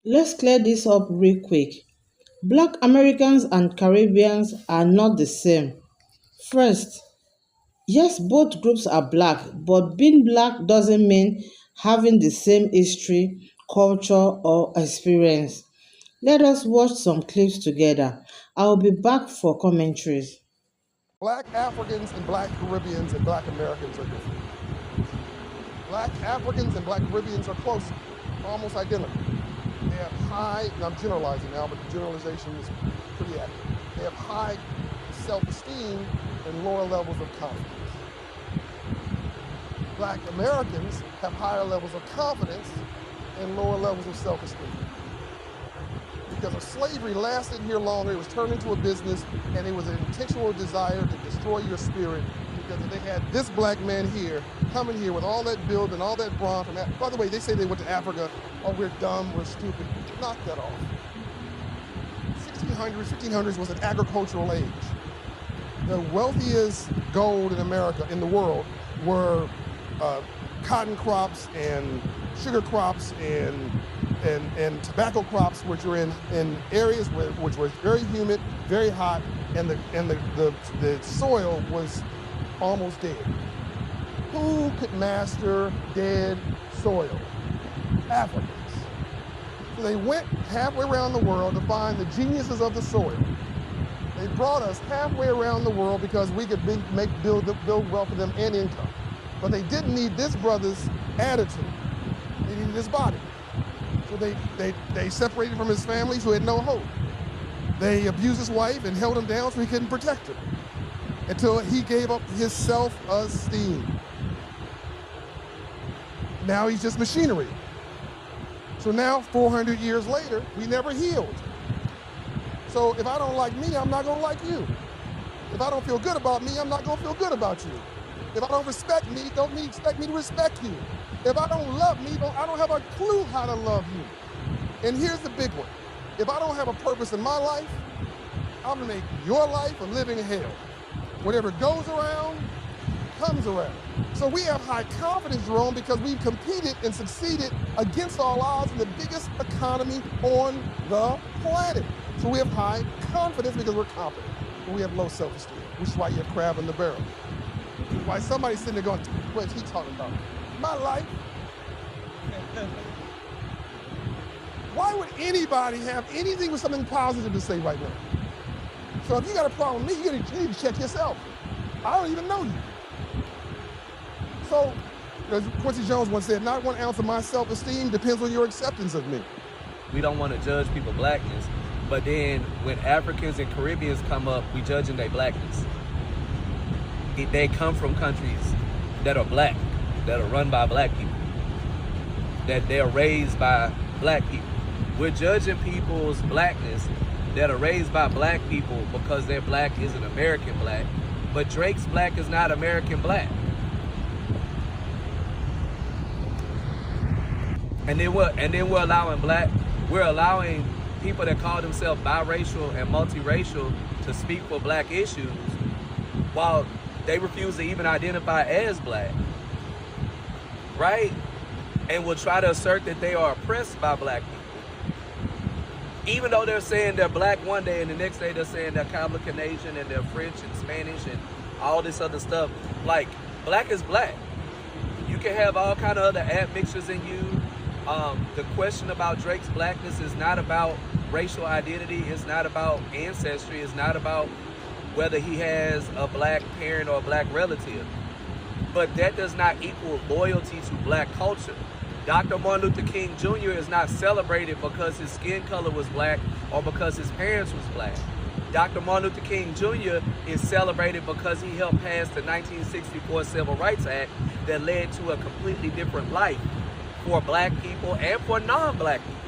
Let's clear this up real quick. Black Americans and Caribbeans are not the same. First, yes, both groups are black, but being black doesn't mean having the same history, culture, or experience. Let us watch some clips together. I'll be back for commentaries. Black Africans and Black Caribbeans and Black Americans are different. Black Africans and Black Caribbeans are close, almost identical. They have high, and I'm generalizing now, but the generalization is pretty accurate. They have high self-esteem and lower levels of confidence. Black Americans have higher levels of confidence and lower levels of self-esteem. Because if slavery lasted here longer, it was turned into a business, and it was an intentional desire to destroy your spirit. Because if they had this black man here, coming here with all that build and all that brawn from that. By the way, they say they went to Africa. Oh, we're dumb, we're stupid. Knock that off. 1500s was an agricultural age. The wealthiest gold in America, in the world, were cotton crops and sugar crops and tobacco crops, which were in areas which were very humid, very hot, and the soil was almost dead. Who could master dead soil? Africans. So they went halfway around the world to find the geniuses of the soil. They brought us halfway around the world because we could build wealth for them and income. But they didn't need this brother's attitude. They needed his body. So they separated from his family, so he had no hope. They abused his wife and held him down so he couldn't protect her until he gave up his self-esteem. Now he's just machinery. So now, 400 years later, we never healed. So if I don't like me, I'm not gonna like you. If I don't feel good about me, I'm not gonna feel good about you. If I don't respect me, don't expect me to respect you. If I don't love me, I don't have a clue how to love you. And here's the big one. If I don't have a purpose in my life, I'm gonna make your life a living hell. Whatever goes around, comes around. So we have high confidence, Jerome, because we've competed and succeeded against all odds in the biggest economy on the planet. So we have high confidence because we're confident. But we have low self-esteem, which is why you have crab in the barrel. Why somebody's sitting there going, what is he talking about? My life? Why would anybody have anything with something positive to say right now? So if you got a problem with me, you need to check yourself. I don't even know you. So, as Quincy Jones once said, not 1 ounce of my self-esteem depends on your acceptance of me. We don't want to judge people's blackness, but then when Africans and Caribbeans come up, we judging their blackness. They come from countries that are black, that are run by black people, that they're raised by black people. We're judging people's blackness that are raised by black people because their black isn't American black, but Drake's black is not American black. And then we're allowing people that call themselves biracial and multiracial to speak for black issues while they refuse to even identify as black, right? And will try to assert that they are oppressed by black people. Even though they're saying they're black one day and the next day they're saying they're Caucasian and they're French and Spanish and all this other stuff. Like, black is black. You can have all kind of other admixtures in you. The question about Drake's blackness is not about racial identity. It's not about ancestry. It's not about whether he has a black parent or a black relative. But that does not equal loyalty to black culture. Dr. Martin Luther King Jr. is not celebrated because his skin color was black or because his parents was black. Dr. Martin Luther King Jr. is celebrated because he helped pass the 1964 Civil Rights Act that led to a completely different life for black people and for non-black people.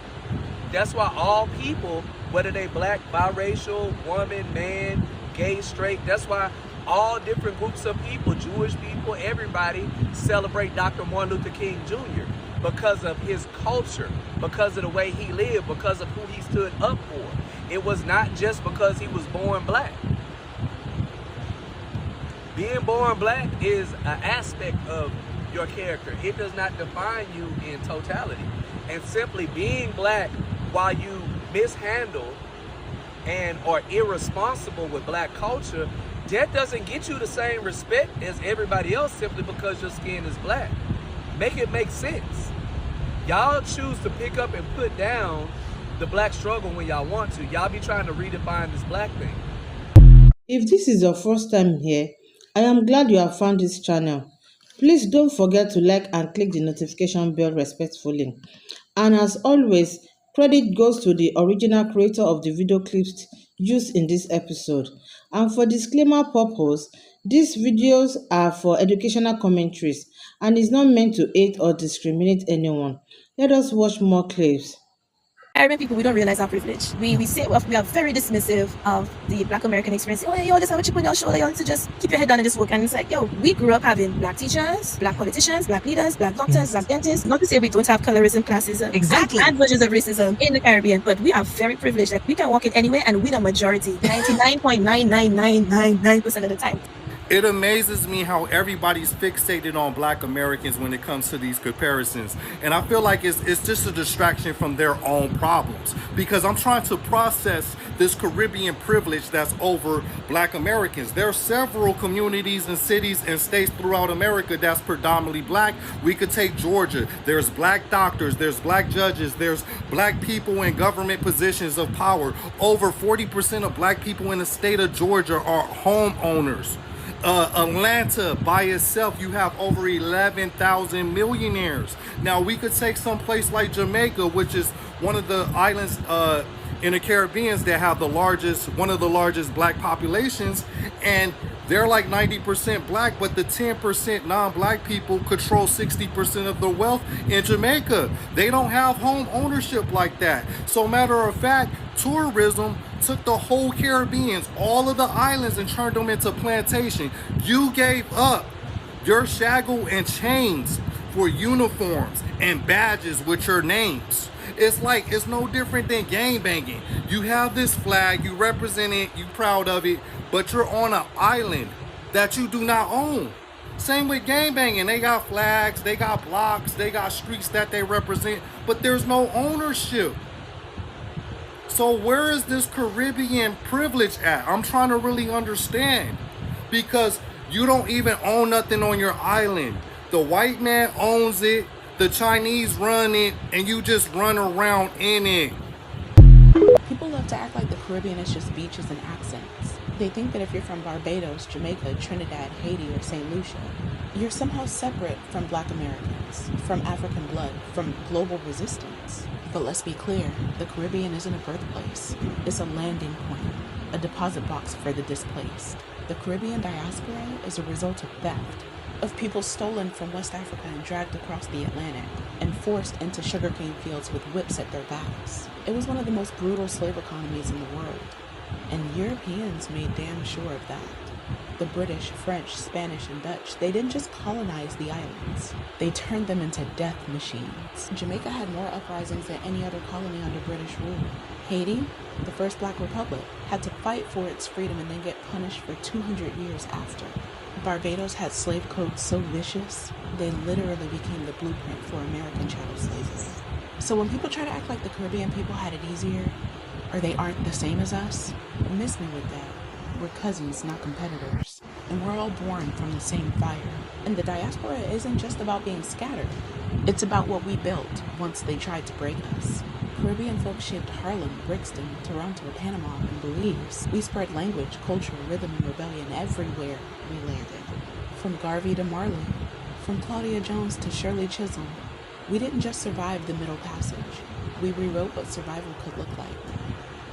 That's why all people, whether they black, biracial, woman, man, gay, straight, that's why all different groups of people, Jewish people, everybody celebrate Dr. Martin Luther King Jr. because of his culture, because of the way he lived, because of who he stood up for. It was not just because he was born black. Being born black is an aspect of your character. It does not define you in totality. And simply being black while you mishandle and are irresponsible with black culture, that doesn't get you the same respect as everybody else simply because your skin is black. Make it make sense. Y'all choose to pick up and put down the black struggle when y'all want to. Y'all be trying to redefine this black thing. If this is your first time here, I am glad you have found this channel. Please don't forget to like and click the notification bell respectfully. And as always, credit goes to the original creator of the video clips used in this episode. And for disclaimer purpose, these videos are for educational commentaries and is not meant to aid or discriminate anyone. Let us watch more clips. Caribbean people, we don't realize our privilege. We say we are very dismissive of the Black American experience. Oh, you always have a chip on your shoulder. You want to just keep your head down and just work. And it's like, yo, we grew up having black teachers, black politicians, black leaders, black doctors, black dentists. Not to say we don't have colorism, classism, Exactly. and versions of racism in the Caribbean, but we are very privileged. Like we can walk in anywhere and we're the majority, 99.99999% of the time. It amazes me how everybody's fixated on Black Americans when it comes to these comparisons. And I feel like it's just a distraction from their own problems. Because I'm trying to process this Caribbean privilege that's over Black Americans. There are several communities and cities and states throughout America that's predominantly black. We could take Georgia. There's black doctors, there's black judges, there's black people in government positions of power. Over 40% of black people in the state of Georgia are homeowners. Atlanta by itself, you have over 11,000 millionaires. Now we could take some place like Jamaica, which is one of the islands in the Caribbean that have one of the largest black populations, and they're like 90% black, but the 10% non-black people control 60% of the wealth in Jamaica. They don't have home ownership like that. So matter of fact, tourism took the whole Caribbean, all of the islands, and turned them into plantation. You gave up your shackle and chains for uniforms and badges with your names. It's like, it's no different than gang banging. You have this flag, you represent it, you proud of it, but you're on an island that you do not own. Same with gang banging. They got flags, they got blocks, they got streets that they represent, but there's no ownership. So where is this Caribbean privilege at? I'm trying to really understand, because you don't even own nothing on your island. The white man owns it, the Chinese run it, and you just run around in it. People love to act like the Caribbean is just beaches and accents. They think that if you're from Barbados, Jamaica, Trinidad, Haiti, or St. Lucia, you're somehow separate from Black Americans, from African blood, from global resistance. But let's be clear, the Caribbean isn't a birthplace. It's a landing point, a deposit box for the displaced. The Caribbean diaspora is a result of theft, of people stolen from West Africa and dragged across the Atlantic and forced into sugarcane fields with whips at their backs. It was one of the most brutal slave economies in the world, and Europeans made damn sure of that. The British, French, Spanish, and Dutch, they didn't just colonize the islands. They turned them into death machines. Jamaica had more uprisings than any other colony under British rule. Haiti, the first Black republic, had to fight for its freedom and then get punished for 200 years after. Barbados had slave codes so vicious, they literally became the blueprint for American chattel slavery. So when people try to act like the Caribbean people had it easier, or they aren't the same as us, miss me with that. We're cousins, not competitors. And we're all born from the same fire. And the diaspora isn't just about being scattered. It's about what we built once they tried to break us. Caribbean folks shaped Harlem, Brixton, Toronto, Panama, and Belize. We spread language, culture, rhythm, and rebellion everywhere we landed. From Garvey to Marley, from Claudia Jones to Shirley Chisholm, we didn't just survive the Middle Passage. We rewrote what survival could look like.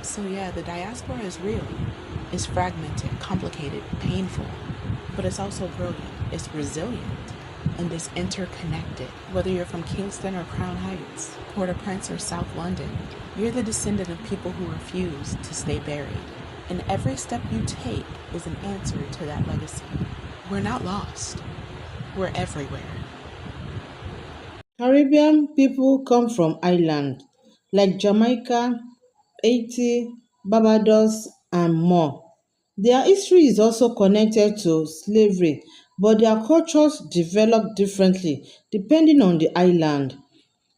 So yeah, the diaspora is real. It's fragmented, complicated, painful, but it's also brilliant. It's resilient, and it's interconnected. Whether you're from Kingston or Crown Heights, Port-au-Prince or South London, you're the descendant of people who refused to stay buried. And every step you take is an answer to that legacy. We're not lost. We're everywhere. Caribbean people come from islands like Jamaica, Haiti, Barbados, and more. Their history is also connected to slavery, but their cultures develop differently depending on the island.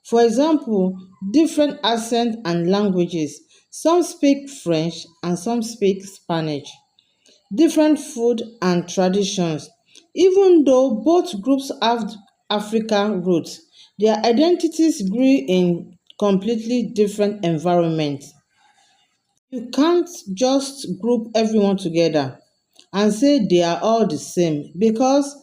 For example, different accents and languages. Some speak French and some speak Spanish. Different food and traditions. Even though both groups have African roots, their identities grew in completely different environments. You can't just group everyone together and say they are all the same because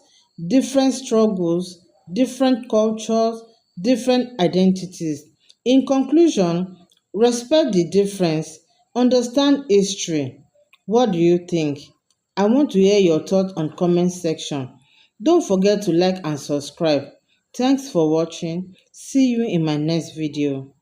different struggles, different cultures, different identities. In conclusion, respect the difference, understand history. What do you think? I want to hear your thoughts on comment section. Don't forget to like and subscribe. Thanks for watching. See you in my next video.